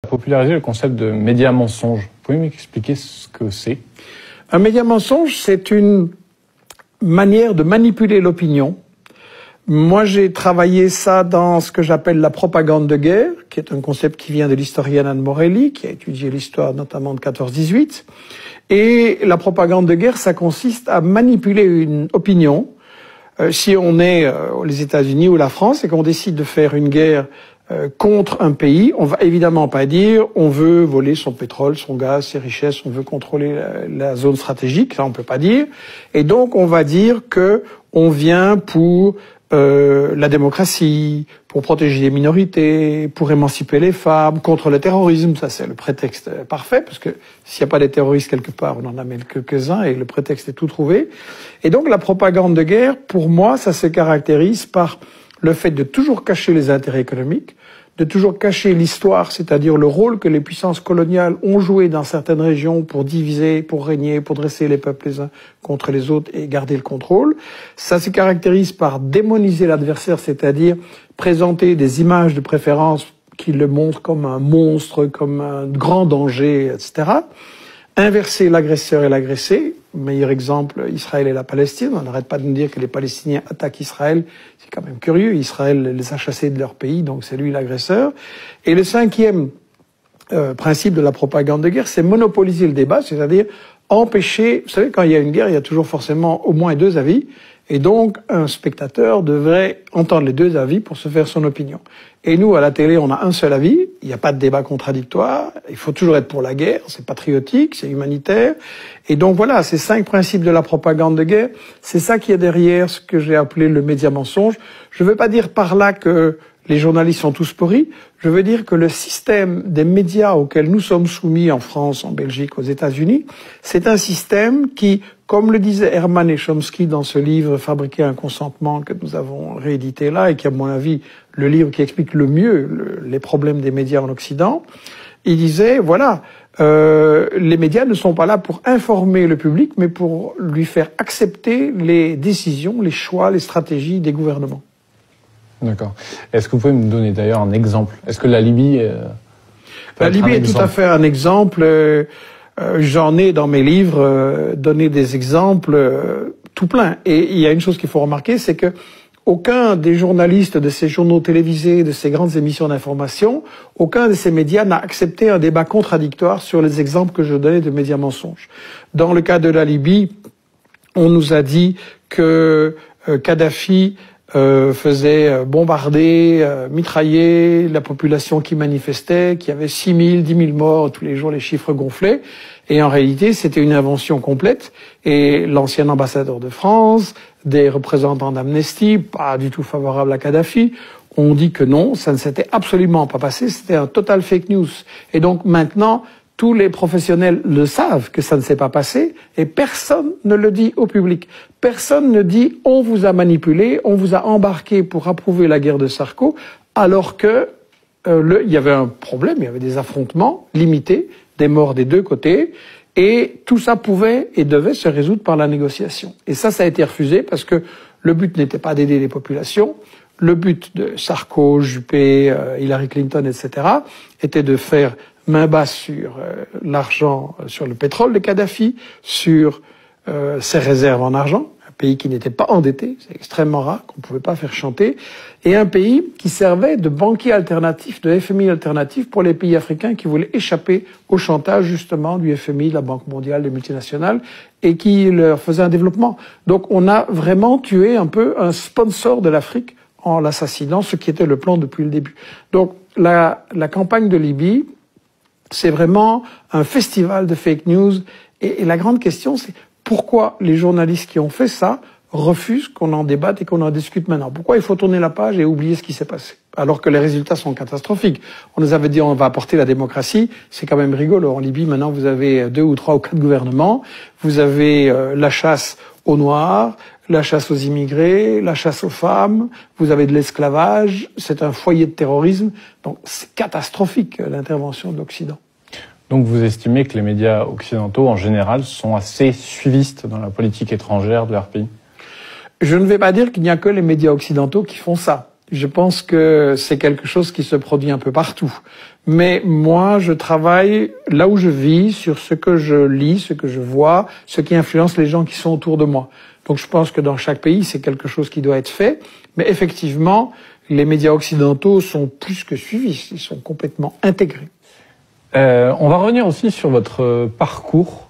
Populariser le concept de média mensonge. Vous pouvez m'expliquer ce que c'est? Un média mensonge, c'est une manière de manipuler l'opinion. Moi, j'ai travaillé ça dans ce que j'appelle la propagande de guerre, qui est un concept qui vient de l'historienne Anne Morelli, qui a étudié l'histoire notamment de 14-18. Et la propagande de guerre, ça consiste à manipuler une opinion. Si on est les États-Unis ou la France et qu'on décide de faire une guerre contre un pays, on va évidemment pas dire on veut voler son pétrole, son gaz, ses richesses, on veut contrôler la zone stratégique, ça on peut pas dire. Et donc on va dire que on vient pour la démocratie, pour protéger les minorités, pour émanciper les femmes, contre le terrorisme. Ça, c'est le prétexte parfait, parce que s'il n'y a pas des terroristes quelque part, on en amène quelques-uns et le prétexte est tout trouvé. Et donc, la propagande de guerre, pour moi, ça se caractérise par le fait de toujours cacher les intérêts économiques, de toujours cacher l'histoire, c'est-à-dire le rôle que les puissances coloniales ont joué dans certaines régions pour diviser, pour régner, pour dresser les peuples les uns contre les autres et garder le contrôle. Ça se caractérise par démoniser l'adversaire, c'est-à-dire présenter des images de préférence qui le montrent comme un monstre, comme un grand danger, etc. Inverser l'agresseur et l'agressé. Meilleur exemple, Israël et la Palestine. On n'arrête pas de nous dire que les Palestiniens attaquent Israël. C'est quand même curieux. Israël les a chassés de leur pays, donc c'est lui l'agresseur. Et le cinquième principe de la propagande de guerre, c'est monopoliser le débat, c'est-à-dire empêcher... Vous savez, quand il y a une guerre, il y a toujours forcément au moins deux avis. Et donc, un spectateur devrait entendre les deux avis pour se faire son opinion. Et nous, à la télé, on a un seul avis. Il n'y a pas de débat contradictoire. Il faut toujours être pour la guerre. C'est patriotique, c'est humanitaire. Et donc voilà, ces 5 principes de la propagande de guerre, c'est ça qui est derrière ce que j'ai appelé le média mensonge. Je ne veux pas dire par là que les journalistes sont tous pourris. Je veux dire que le système des médias auquel nous sommes soumis en France, en Belgique, aux États-Unis, c'est un système qui, comme le disaient Herman et Chomsky dans ce livre « Fabriquer un consentement » que nous avons réédité là et qui, à mon avis, le livre qui explique le mieux les problèmes des médias en Occident, il disait, voilà, les médias ne sont pas là pour informer le public, mais pour lui faire accepter les décisions, les choix, les stratégies des gouvernements. D'accord. Est-ce que vous pouvez me donner d'ailleurs un exemple? Est-ce que la Libye... La Libye est tout à fait un exemple. J'en ai dans mes livres donné des exemples tout plein. Et il y a une chose qu'il faut remarquer, c'est que aucun des journalistes de ces journaux télévisés, de ces grandes émissions d'information, aucun de ces médias n'a accepté un débat contradictoire sur les exemples que je donnais de médias mensonges. Dans le cas de la Libye, on nous a dit que Kadhafi faisait bombarder, mitrailler la population qui manifestait, qu'il y avait 6 000, 10 000 morts, tous les jours les chiffres gonflaient. Et en réalité, c'était une invention complète. Et l'ancien ambassadeur de France, des représentants d'Amnesty, pas du tout favorables à Kadhafi, ont dit que non, ça ne s'était absolument pas passé, c'était un total fake news. Et donc maintenant, tous les professionnels le savent que ça ne s'est pas passé et personne ne le dit au public. Personne ne dit on vous a manipulé, on vous a embarqué pour approuver la guerre de Sarko, alors que il y avait un problème, il y avait des affrontements limités, des morts des deux côtés, et tout ça pouvait et devait se résoudre par la négociation. Et ça a été refusé parce que le but n'était pas d'aider les populations. Le but de Sarko, Juppé, Hillary Clinton, etc., était de faire main basse sur l'argent, sur le pétrole de Kadhafi, sur ses réserves en argent, un pays qui n'était pas endetté, c'est extrêmement rare, qu'on ne pouvait pas faire chanter, et un pays qui servait de banquier alternatif, de FMI alternatif pour les pays africains qui voulaient échapper au chantage justement du FMI, de la Banque mondiale, des multinationales, et qui leur faisait un développement. Donc on a vraiment tué un peu un sponsor de l'Afrique en l'assassinant, ce qui était le plan depuis le début. Donc la campagne de Libye, c'est vraiment un festival de fake news. Et la grande question, c'est pourquoi les journalistes qui ont fait ça refusent qu'on en débatte et qu'on en discute maintenant. Pourquoi il faut tourner la page et oublier ce qui s'est passé, alors que les résultats sont catastrophiques. On nous avait dit on va apporter la démocratie, c'est quand même rigolo. En Libye, maintenant, vous avez 2 ou 3 ou 4 gouvernements, vous avez la chasse aux Noirs, la chasse aux immigrés, la chasse aux femmes, vous avez de l'esclavage, c'est un foyer de terrorisme. Donc c'est catastrophique l'intervention de l'Occident. Donc vous estimez que les médias occidentaux en général sont assez suivistes dans la politique étrangère de leur pays? Je ne vais pas dire qu'il n'y a que les médias occidentaux qui font ça. Je pense que c'est quelque chose qui se produit un peu partout. Mais moi, je travaille là où je vis, sur ce que je lis, ce que je vois, ce qui influence les gens qui sont autour de moi. Donc je pense que dans chaque pays, c'est quelque chose qui doit être fait. Mais effectivement, les médias occidentaux sont plus que suivis, ils sont complètement intégrés. On va revenir aussi sur votre parcours.